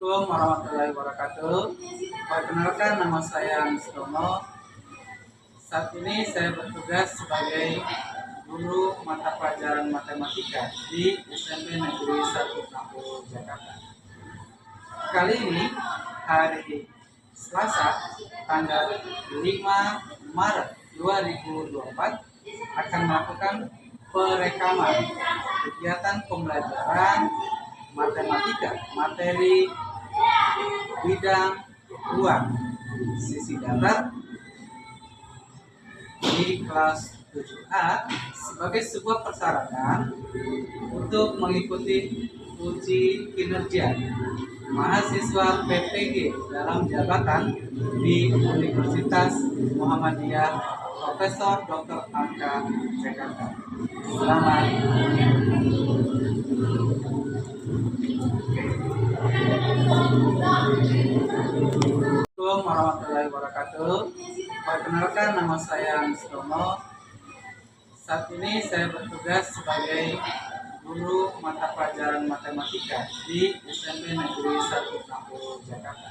Assalamualaikum warahmatullahi wabarakatuh. Perkenalkan, nama saya Mistono. Saat ini saya bertugas sebagai guru mata pelajaran matematika di SMP Negeri 160 Jakarta. Kali ini hari Selasa tanggal 5 Maret 2024 akan melakukan perekaman kegiatan pembelajaran matematika materi bidang ruang sisi datar di kelas 7A sebagai sebuah persyaratan untuk mengikuti uji kinerja mahasiswa PPG dalam jabatan di Universitas Muhammadiyah Profesor Dr. Anka Jakarta. Selamat. Assalamualaikum warahmatullahi wabarakatuh. Perkenalkan, nama saya Mistono. Saat ini saya bertugas sebagai guru mata pelajaran matematika di SMP Negeri 160 Jakarta.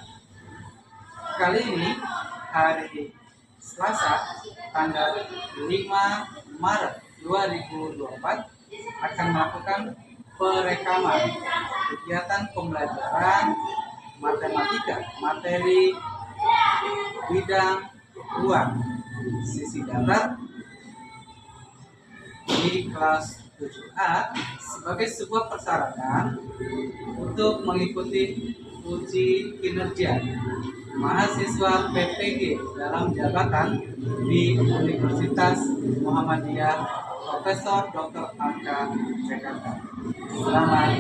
Kali ini hari Selasa tanggal 5 Maret 2024 akan melakukan perekaman kegiatan pembelajaran matematika materi bidang ruang sisi datar di kelas 7A sebagai sebuah persyaratan untuk mengikuti uji kinerja mahasiswa PPG dalam jabatan di Universitas Muhammadiyah Profesor Dr. Anka Jakarta. Selamat.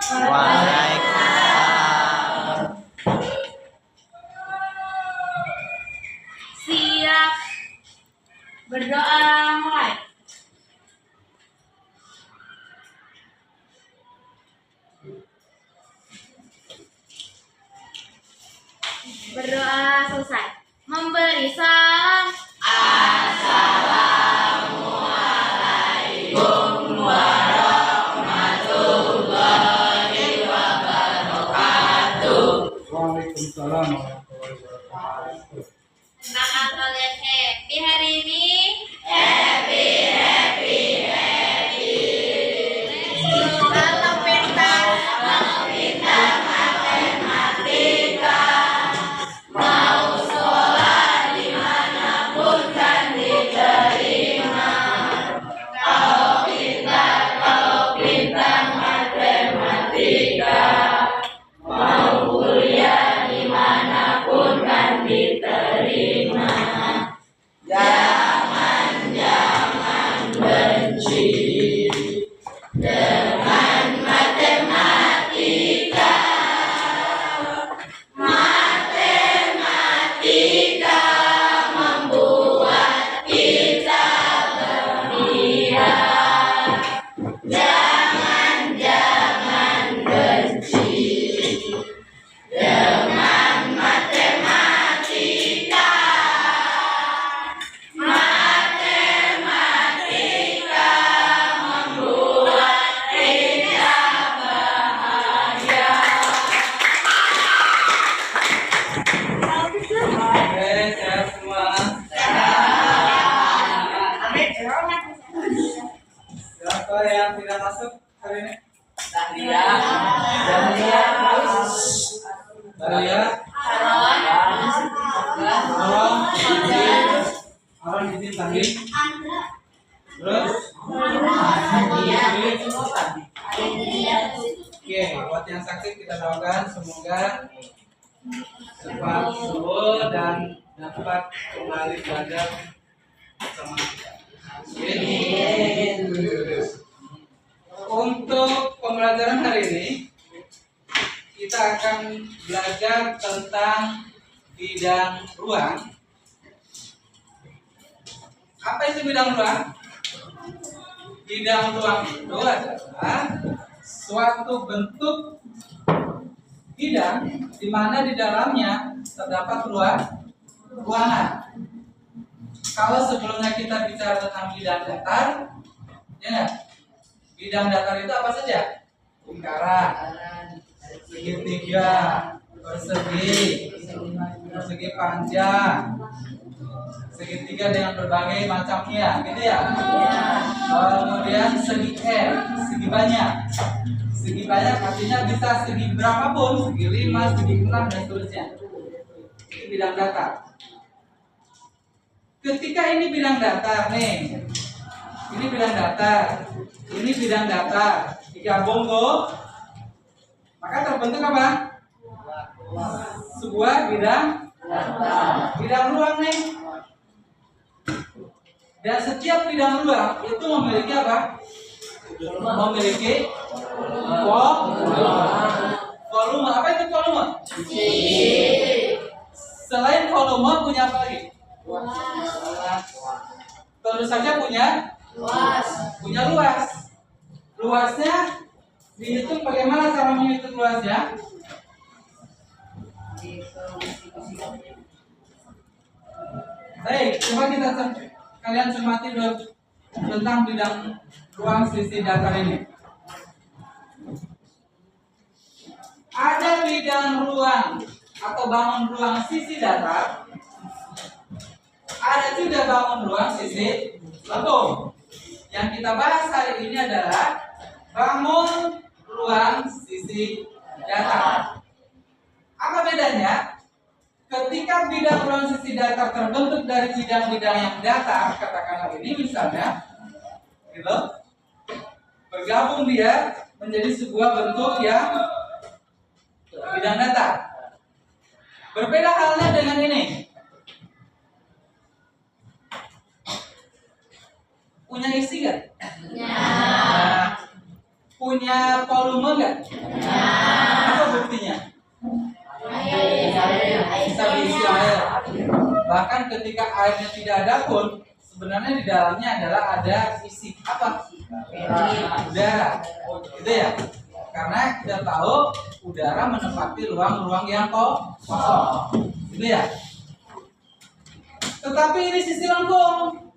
Waalaikumsalam. Siap. Berdoa mulai. Berdoa selesai. Memberi salam. Assalamualaikum warahmatullahi wabarakatuh. Waalaikumsalam warahmatullahi wabarakatuh. Semangat kalian happy hari ini. Kalau pintar matematika, mau sekolah dimanapun kan diterima. Kalau pintar matematika, mau kuliah dimanapun kan diterima. Jangan benci dengan matematika. Matematika membuat kita bahagia. Jangan benci dengan matematika. Matematika membuat kita bahagia. Oke, sehat semua. Siapa yang tidak masuk hari ini? Dahlia. Aron izin tadi. Terus? Oke, buat yang sakit kita doakan semoga cepat sembuh dan dapat kembali belajar bersama kita. Amin. Untuk pembelajaran hari ini kita akan belajar tentang bidang ruang. Apa itu bidang ruang? Bidang ruang itu adalah suatu bentuk bidang di mana di dalamnya terdapat ruangan. Kalau sebelumnya kita bicara tentang bidang datar, ya nggak? Bidang datar itu apa saja? Lingkaran, segitiga, persegi, persegi panjang, segitiga dengan berbagai macamnya, gitu ya. Kemudian segi R, segi banyak. Segi banyak artinya bisa segi berapapun, segi 5, segi 6 dan seterusnya. Ini bidang datar. Ketika ini bidang datar nih, ini bidang datar, ini bidang datar, digabung tuh, maka terbentuk apa? Sebuah bidang ruang nih. Dan setiap bidang ruang itu memiliki apa? Memiliki volume. Apa itu volume? Selain volume punya apa lagi? Tentu saja punya luas. Luasnya dihitung, bagaimana cara menghitung luasnya? Baik, coba kalian cermati dulu tentang bidang ruang sisi datar ini. Ada bidang ruang atau bangun ruang sisi datar. Ada juga bangun ruang sisi lengkung. Yang kita bahas hari ini adalah bangun ruang sisi datar. Apa bedanya? Ketika bidang ruang sisi datar terbentuk dari bidang-bidang yang datar, katakanlah ini misalnya, gitu, bergabung dia menjadi sebuah bentuk yang bidang datar. Berbeda halnya dengan ini. Punya isi nggak? Punya volume nggak? Apa buktinya? Bisa diisi air. Bahkan ketika airnya tidak ada pun, sebenarnya di dalamnya adalah ada isi apa? Udara, gitu ya. Karena kita tahu udara menempati ruang-ruang yang kosong, gitu ya. Tetapi ini sisi lengkung.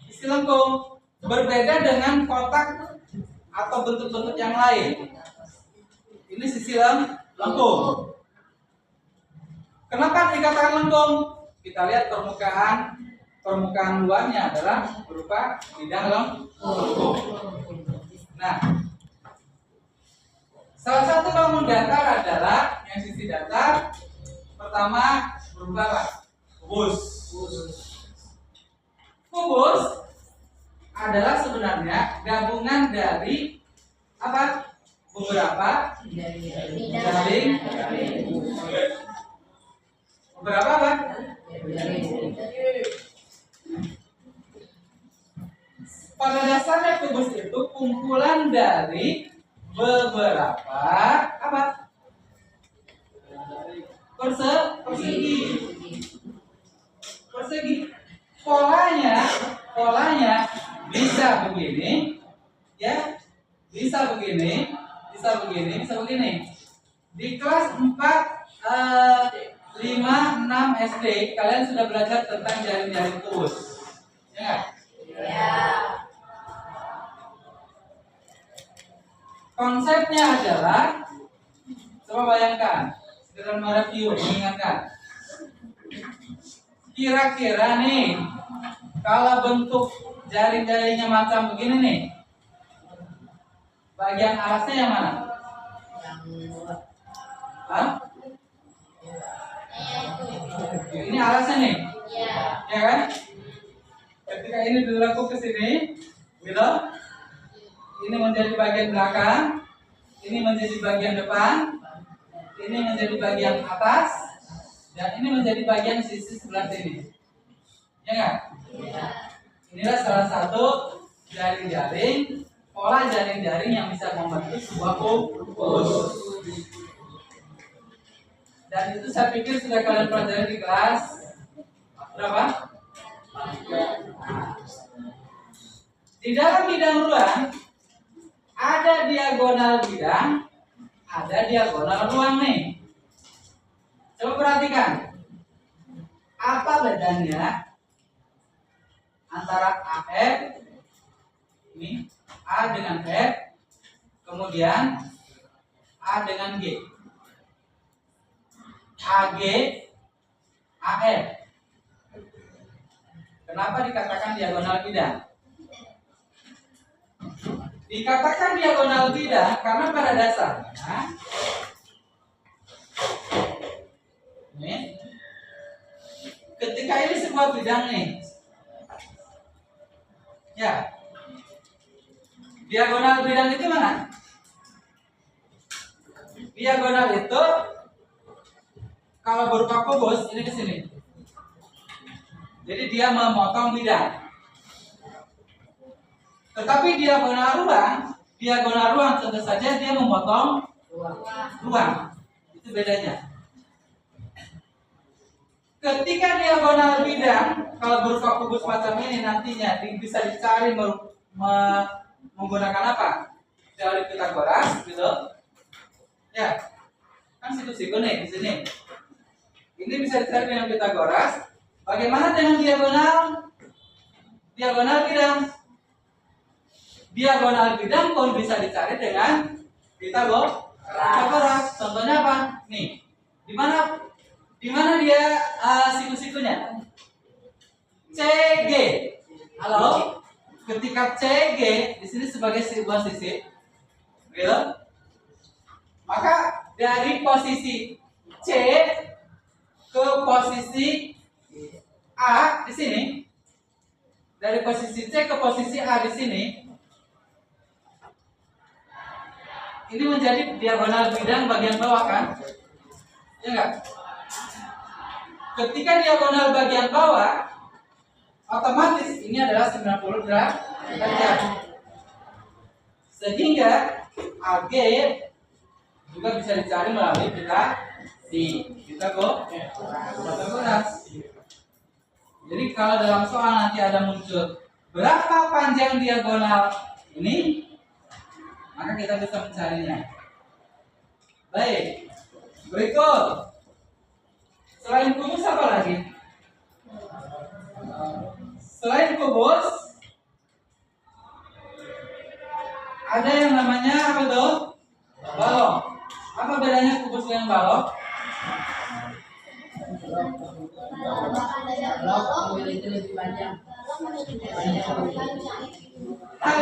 Sisi lengkung berbeda dengan kotak atau bentuk-bentuk yang lain. Ini sisi lengkung. Kenapa dikatakan lengkung? Kita lihat permukaan luarnya adalah berupa bidang lengkung. Nah, salah satu bangun datar adalah yang sisi datar. Pertama berupa apa? Kubus. Kubus adalah sebenarnya gabungan dari apa? Beberapa jaring. Beberapa apa? Pada dasarnya kubus itu kumpulan dari beberapa apa? Persegi. Polanya bisa begini, ya, bisa begini. Di kelas 4, 5, 6 SD kalian sudah belajar tentang jaring-jaring kubus, ya? Konsepnya adalah, coba bayangkan, sekedar mereview, mengingatkan. Kira-kira nih, kalau bentuk jaring-jaringnya macam begini nih, bagian alasnya yang mana? Hah? Ini alasnya nih, ya kan? Ketika ini dilekuk ke sini, gitu. Ini menjadi bagian belakang, ini menjadi bagian depan, ini menjadi bagian atas, dan ini menjadi bagian sisi sebelah sini. Ya nggak? Inilah salah satu jaring-jaring, pola jaring-jaring yang bisa membentuk sebuah kubus. Dan itu saya pikir sudah kalian pelajari di kelas berapa? Di dalam bidang ruang ada diagonal bidang, ada diagonal ruang nih. Coba perhatikan, apa bedanya antara AF ini A dengan F, kemudian A dengan G, AG, AF. Kenapa dikatakan diagonal bidang? Dikatakan diagonal bidang karena pada dasarnya ini, ketika ini sebuah bidang nih, ya, diagonal bidang itu mana? Diagonal itu kalau berupa kubus ini ke sini. Jadi dia memotong bidang. Tetapi diagonal ruang tentu saja dia memotong ruang. Itu bedanya. Ketika diagonal bidang, kalau berupa kubus macam ini nantinya bisa dicari menggunakan apa? Teori Pitagoras, gitu. Ya, kan siku-siku nih di sini. Ini bisa dicari dengan Pitagoras. Bagaimana dengan diagonal bidang? Diagonal bidang pun bisa dicari dengan Pitagoras. Contohnya apa? Nih, di mana dia siku-sikunya? CG. Halo? Ketika CG di sini sebagai sebuah sisi, gitu. Maka dari posisi C ke posisi A di sini, dari posisi C ke posisi A di sini, ini menjadi diagonal bidang bagian bawah kan? Ya enggak? Ketika diagonal bagian bawah, otomatis ini adalah 90 derajat. Sehingga AG juga bisa dicari melalui Pitagoras. Jadi kalau dalam soal nanti ada muncul berapa panjang diagonal ini, maka kita bisa mencarinya. Baik, berikut. Selain kubus apa lagi? Selain kubus, ada yang namanya apa tuh? Balok. Apa bedanya kubus dengan balok? Memiliki lebih panjang. Hal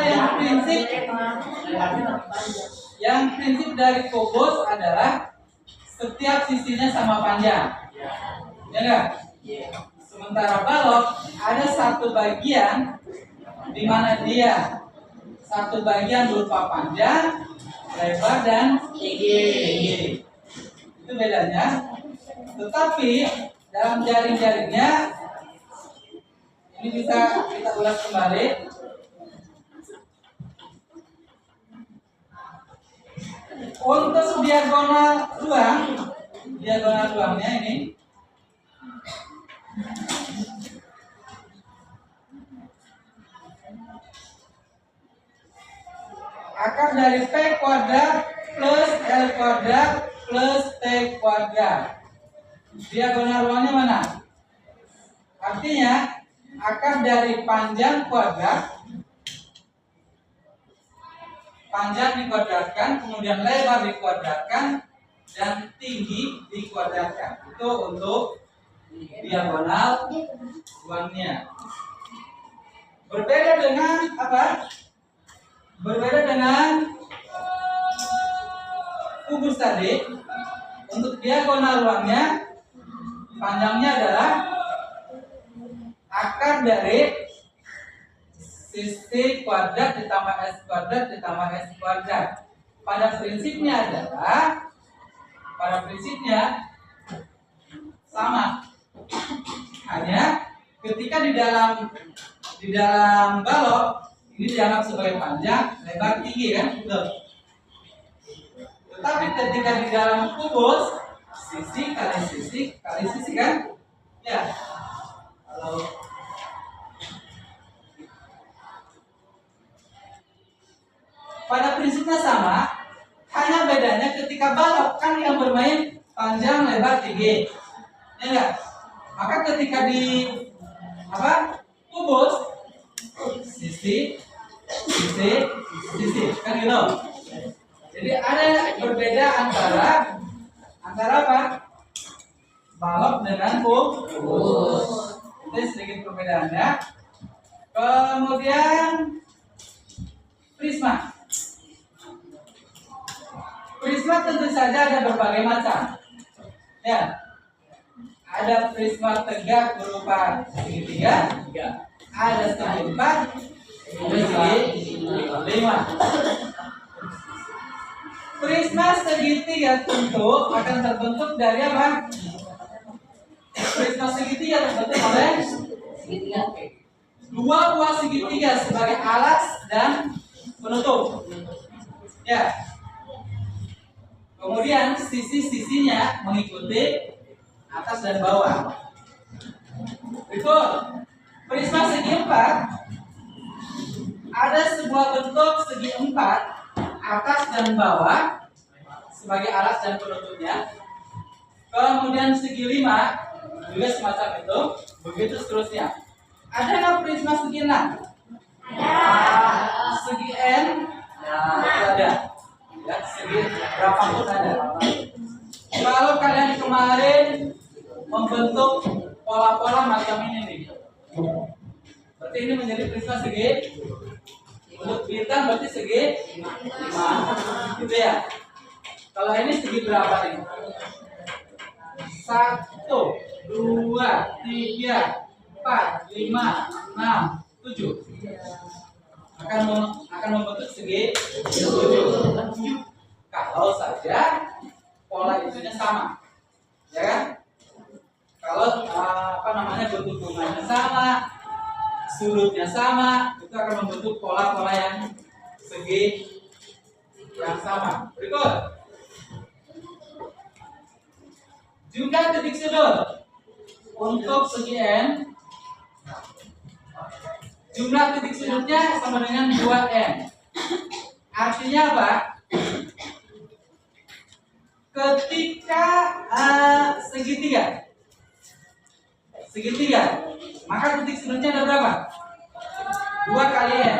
yang prinsip dari kubus adalah setiap sisinya sama panjang, ya enggak? Sementara balok ada satu bagian di mana dia satu bagian berupa panjang, lebar dan tinggi. Itu bedanya. Tetapi dalam jaring-jaringnya ini bisa kita ulas kembali. Untuk diagonal ruangnya ini akar dari P kuadrat plus L kuadrat plus T kuadrat. Diagonal ruangnya mana? Artinya akar dari panjang dikuadratkan, kemudian lebar dikuadratkan, dan tinggi dikuadratkan. Itu untuk diagonal ruangnya. Berbeda dengan apa? Berbeda dengan kubus tadi. Untuk diagonal ruangnya, panjangnya adalah akar dari sisi kuadrat ditambah S kuadrat ditambah S kuadrat. Pada prinsipnya sama. Hanya ketika di dalam balok ini dianggap sebagai panjang, lebar, tinggi kan? Betul. Tetapi ketika di dalam kubus, sisi kali sisi kan? Ya. Halo. Pada prinsipnya sama, hanya bedanya ketika balok kan yang bermain panjang, lebar, tinggi, ya enggak? Maka ketika di kubus sisi, kan gitu. Jadi ada berbeda antara apa? Balok dengan kubus. Ini sedikit perbedaannya. Kemudian prisma. Prisma tentu saja ada berbagai macam. Ya, ada prisma tegak berupa segitiga, ada segi empat, ada segi lima. Prisma segitiga tentu akan terbentuk dari apa? Prisma segitiga terbentuk oleh Segitiga. dua buah segitiga sebagai alas dan penutup. Ya. Kemudian sisi-sisinya mengikuti atas dan bawah. Berikut prisma segi empat, ada sebuah bentuk segi empat atas dan bawah sebagai alas dan penutupnya. Kemudian segi lima juga semacam itu, begitu seterusnya. Ada nggak prisma segi enam? Segi n ada. Ya, segi berapapun ada. Kalau kalian kemarin membentuk pola-pola macam ini nih, berarti ini menjadi prisma segi, untuk bintang berarti segi 5, gitu ya. Kalau ini segi berapa nih? 1, 2, 3, 4, 5, 6, 7 akan membentuk segi 7 kalau saja pola itunya sama, ya kan? Kalau bentuk bunganya sama, sudutnya sama, itu akan membentuk pola-pola yang segi yang sama. Berikut jumlah titik sudut untuk segi n. Jumlah titik sudutnya sama dengan 2n. Artinya apa? Ketika segitiga, maka titik sudutnya ada berapa? 2 kali n.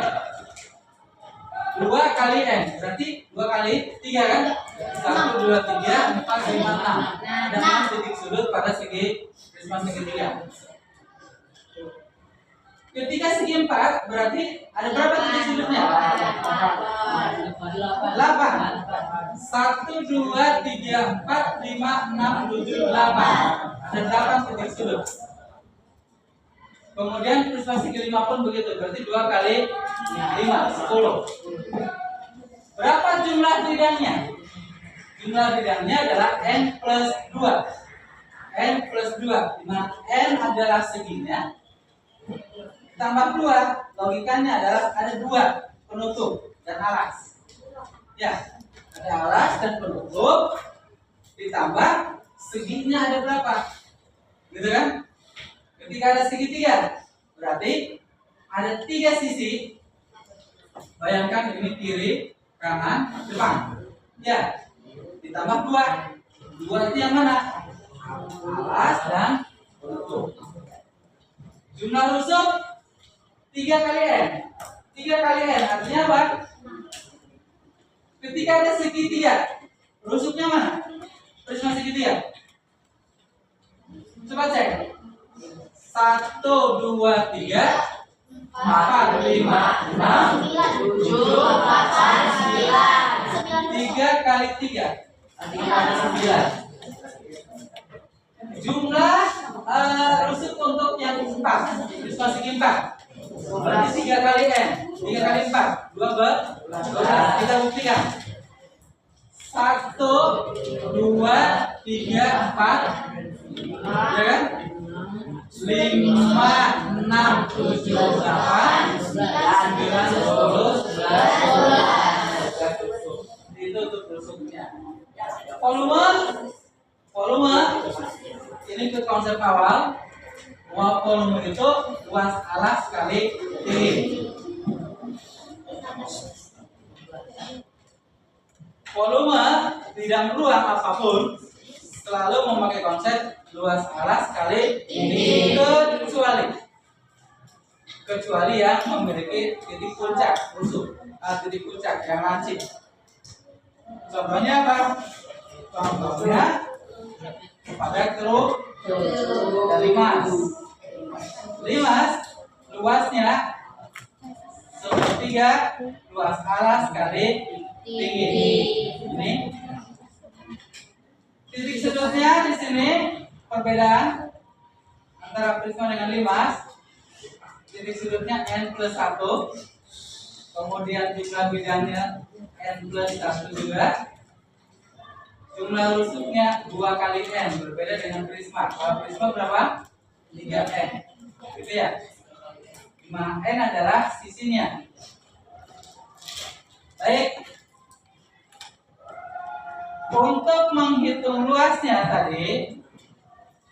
2 kali n berarti 2 kali 3 kan? 1, 2, 3, 4, 5, 6. Ada 6 titik sudut pada segi prisma segitiga. Ketika segi 4 berarti ada berapa titik sudutnya? 8. 1, 2, 3, 4, 5, 6, 7, 8. Ada 8 titik sudut. Kemudian prisma segi 5 pun begitu, berarti 2 kali 5, 10. Berapa jumlah bidangnya? Jumlah bidangnya adalah n plus 2. N plus 2, di mana n adalah seginya, tambah 2, logikanya adalah ada 2 penutup dan alas. Ya, ada alas dan penutup, ditambah seginya ada berapa? Gitu kan? Ketika ada segitiga, berarti ada 3 sisi. Bayangkan ini kiri, kanan, depan. Ya, ditambah 2. 2 itu yang mana? Alas dan penutup. Jumlah rusuk 3 kali n. 3 kali n artinya apa? Ketika ada segitiga, rusuknya mana? Prisma segitiga. Coba cek. 1, 2, 3, 4, 5, 6, 7, 8, 9. 3 kali 3 artinya ada 9. Jumlah rusuk untuk yang 4, prisma segi 4 berarti 3 kali n. 3 kali 4, 12. Kita buktikan. 1, 2, 3, 4, ya kan? 5, 6, 7, 8, 9, 10, 11. Itu untuk rusuknya. Volume ini ke konsep awal. Volume itu luas alas kali tinggi. Volume tidak ruang apapun selalu memakai konsep luas alas kali tinggi, kecuali kecuali yang memiliki titik puncak titik puncak yang lancip. Contohnya apa? Contohnya pada keruk limas. Limas luasnya sepertiga luas alas kali tinggi. Ini titik sudutnya di sini perbedaan antara prisma dengan limas. Titik sudutnya n+1, kemudian jumlah bidangnya n+1 juga. Jumlah rusuknya 2 kali n, berbeda dengan prisma. Kalau prisma berapa? 3n. Gitu ya. Di mana n adalah sisinya. Baik. Untuk menghitung luasnya tadi,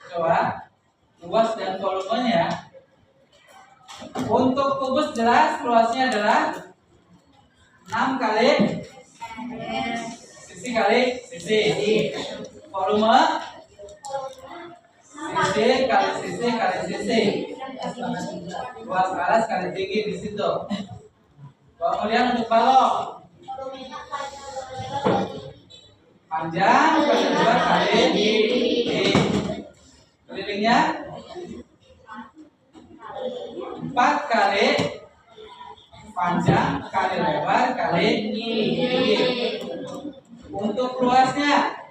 coba luas dan volumenya. Untuk kubus jelas luasnya adalah 6 kali sisi kali sisi. Volume sisi kali sisi kali sisi. Luas alas kali tinggi di situ. Kemudian untuk balok, panjang kali 2 kali tinggi. Kelilingnya 4 kali panjang kali lebar kali tinggi. Untuk luasnya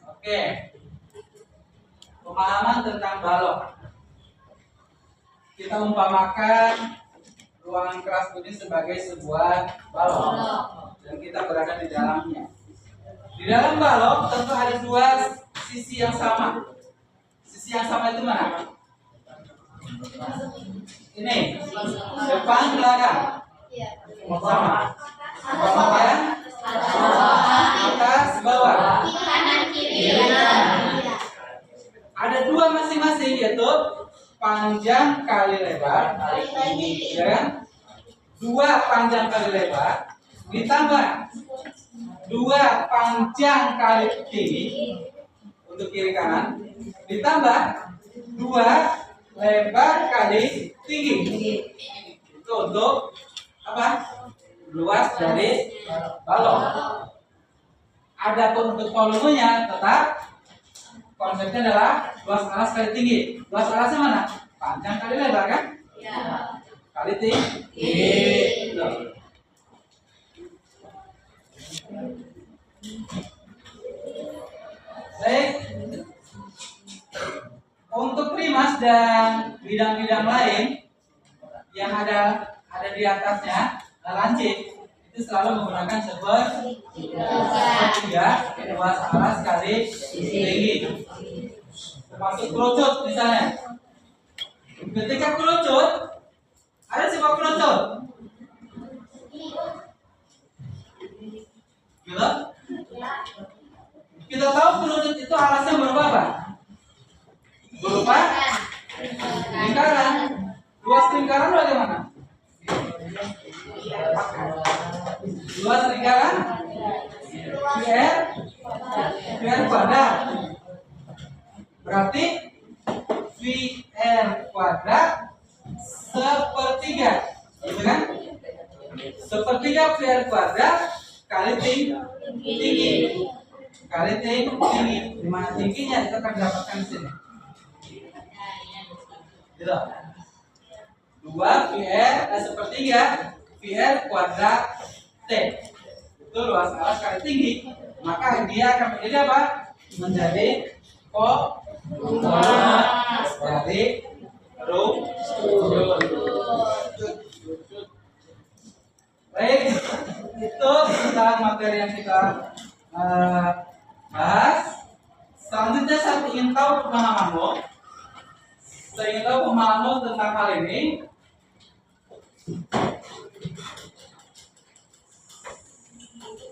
oke. Pemahaman tentang balok. Kita umpamakan ruangan kelas ini sebagai sebuah balok dan kita berada di dalamnya. Di dalam balok tentu ada 2 sisi yang sama. Sisi yang sama itu mana? Ini depan belakang sama. Kemudian atas bawah. Ada 2 masing-masing, yaitu panjang kali lebar, ya kan? 2 panjang kali lebar ditambah 2 panjang kali tinggi untuk kiri kanan, ditambah 2 lebar kali tinggi. Itu untuk apa? Luas dari balok. Adapun untuk volumenya tetap konsepnya adalah luas alas kali tinggi. Luas alasnya mana? Panjang kali lebar kan? Kali tinggi. Baik. Untuk limas dan bidang-bidang lain yang ada di atasnya, lancip, itu selalu menggunakan sepertiga luas alas kali tinggi. Termasuk kerucut misalnya. Ketika kerucut, ada sifat kerucut. Gitu? Kita tahu kerucut itu alasnya berupa apa? Berupa lingkaran. Luas lingkaran bagaimana? Luas lingkaran VR kuadrat. Berarti VR kuadrat sepertiga, gitu kan? Sepertiga VR kuadrat kali tinggi kali tinggi. Di mana tingginya itu akan didapatkan di sini. Gitu. 2 VR sepertiga VR kuadrat T. Itu luas alas kali tinggi. Maka dia akan menjadi apa? Menjadi volume dari kerucut. Baik, itu tentang materi yang kita bahas. Selanjutnya saya ingin tahu pemahamanmu. Saya ingin tahu pemahamanmu tentang hal ini.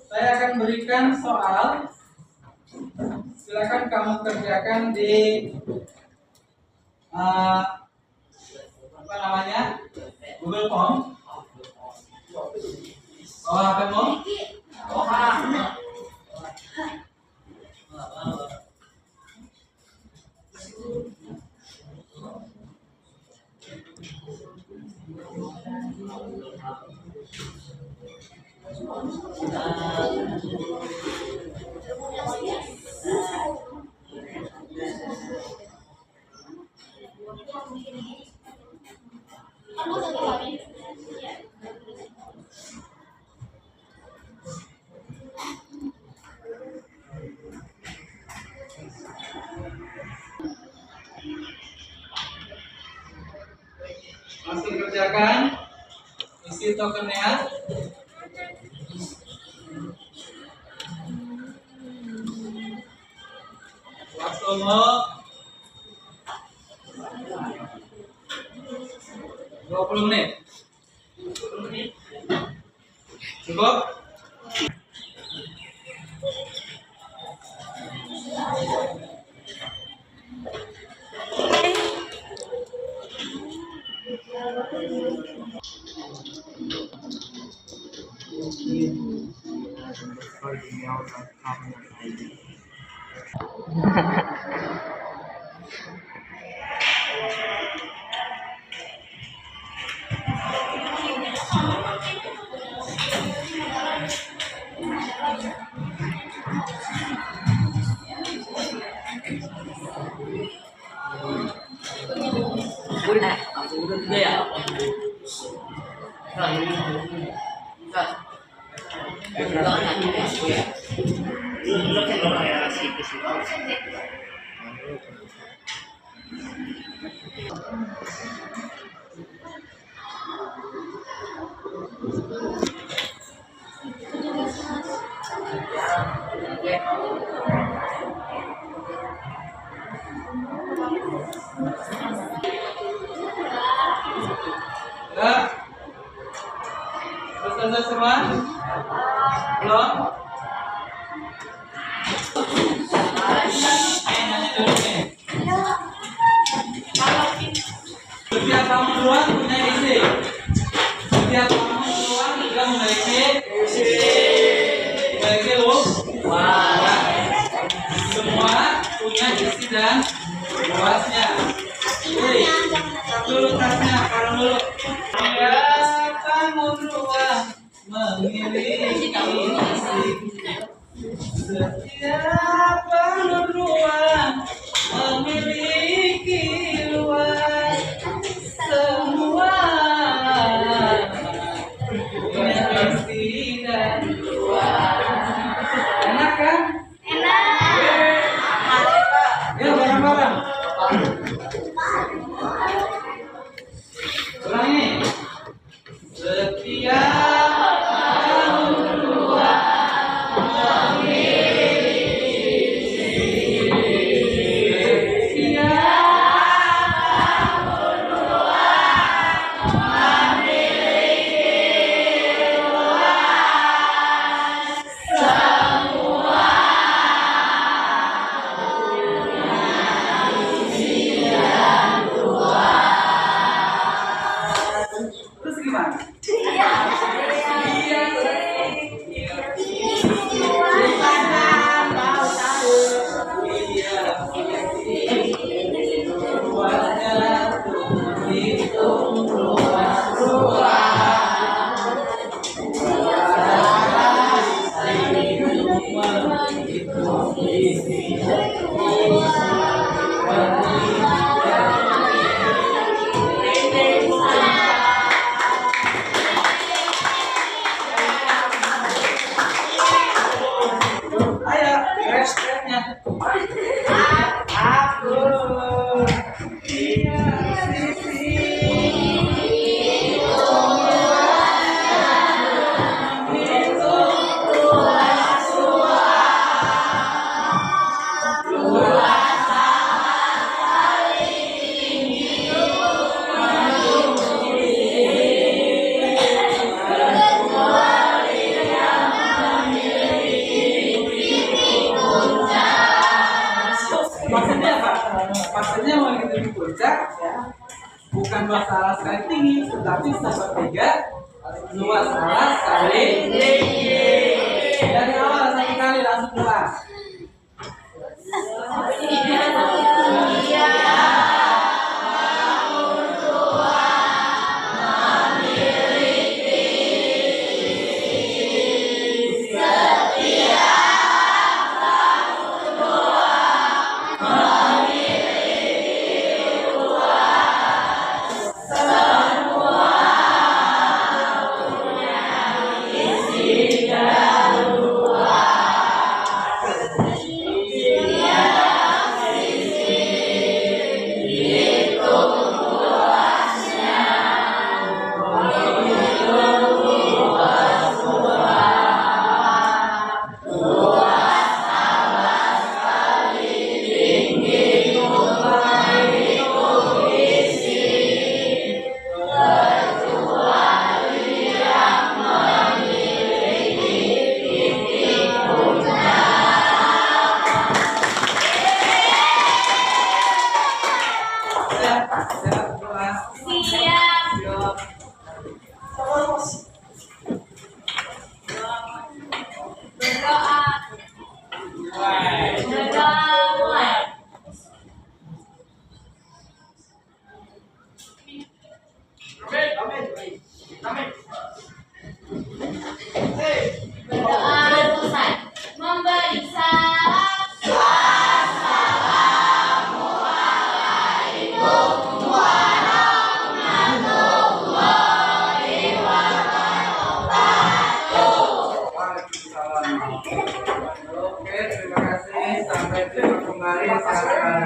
Saya akan berikan soal. Silakan kamu kerjakan di apa namanya, Google Form. Oh, HPmu? kerjakan. Isi tokennya. Waktumu 20 menit. Cukup? Ya. Sudah selesai semua? Belum? Nanya dulu nih. Setiap kamu keluar punya isi. Setiap kamu keluar juga memiliki luas. Semua punya isi dan luasnya. Oke, tab dulu tasnya, taruh dulu. Setiap kamu keluar memiliki isi. Setiap bangun ruang memiliki luas. Semua punya isi dan luas. Enak kan? Ya, bareng-bareng. Ulangi. Setiap bangun ruang terus gimana? Ayo, restnya. Aku iya sisi. Maksudnya apa? Maksudnya memiliki puncak ya, bukan dua salah sekali tinggi, tetapi sepertiga luas salah sekali tinggi. Dari awal satu kali langsung kelas. Mulai. Mulai. Berdoa selesai. Memberi salam. Waalaikumsalam. Oke, terima kasih. Sampai jumpa kembali. Sehat.